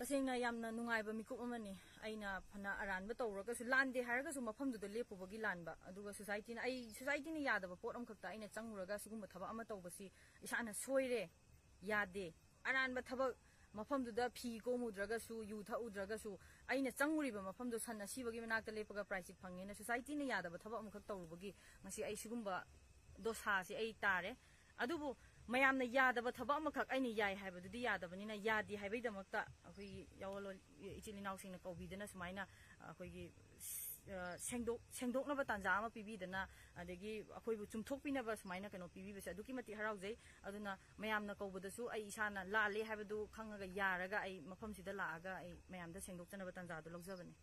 तसेंगना यामना नुंगाइबा मिकुप अमनी अइना फना अरानबा तौरगसु लानदे हारगसु मफमदुदा लेपुबगी लानबा अदुगा सोसाइटीना यादबा pot अमखक्ता अइना चंगुरगा सिगुम्बा थबक अमा तौबसी इसाना सोइरे यादे अरानबा थबक मफमदुदा फी कोमुद्रगसु यु थउद्रगसु अइना चंगुरिबा मफमदु सन्ना सिबगी मनाक्ता लेपगा प्राइसिक फंगेना सोसाइटीना यादबा थबक अमखक तौरबगी ngasi ai sigumba dosa si ai tare adubu mayamna yadaba thaba amakak aini yai haibadudi yadabanina yadi haibaidamakta akoi yawalo ichilinaw singna kobidana sumaina akoi sengdoknaba tanja ama pibidana adegi akoi bu chumthokpinaba sumaina kano pibibase aduki mati haraujai aduna mayamna kobadasu ai isana lale haibadu khangaga yaraga ai mafamsida laaga ai mayamda sengdokchanaba tanja du logjabani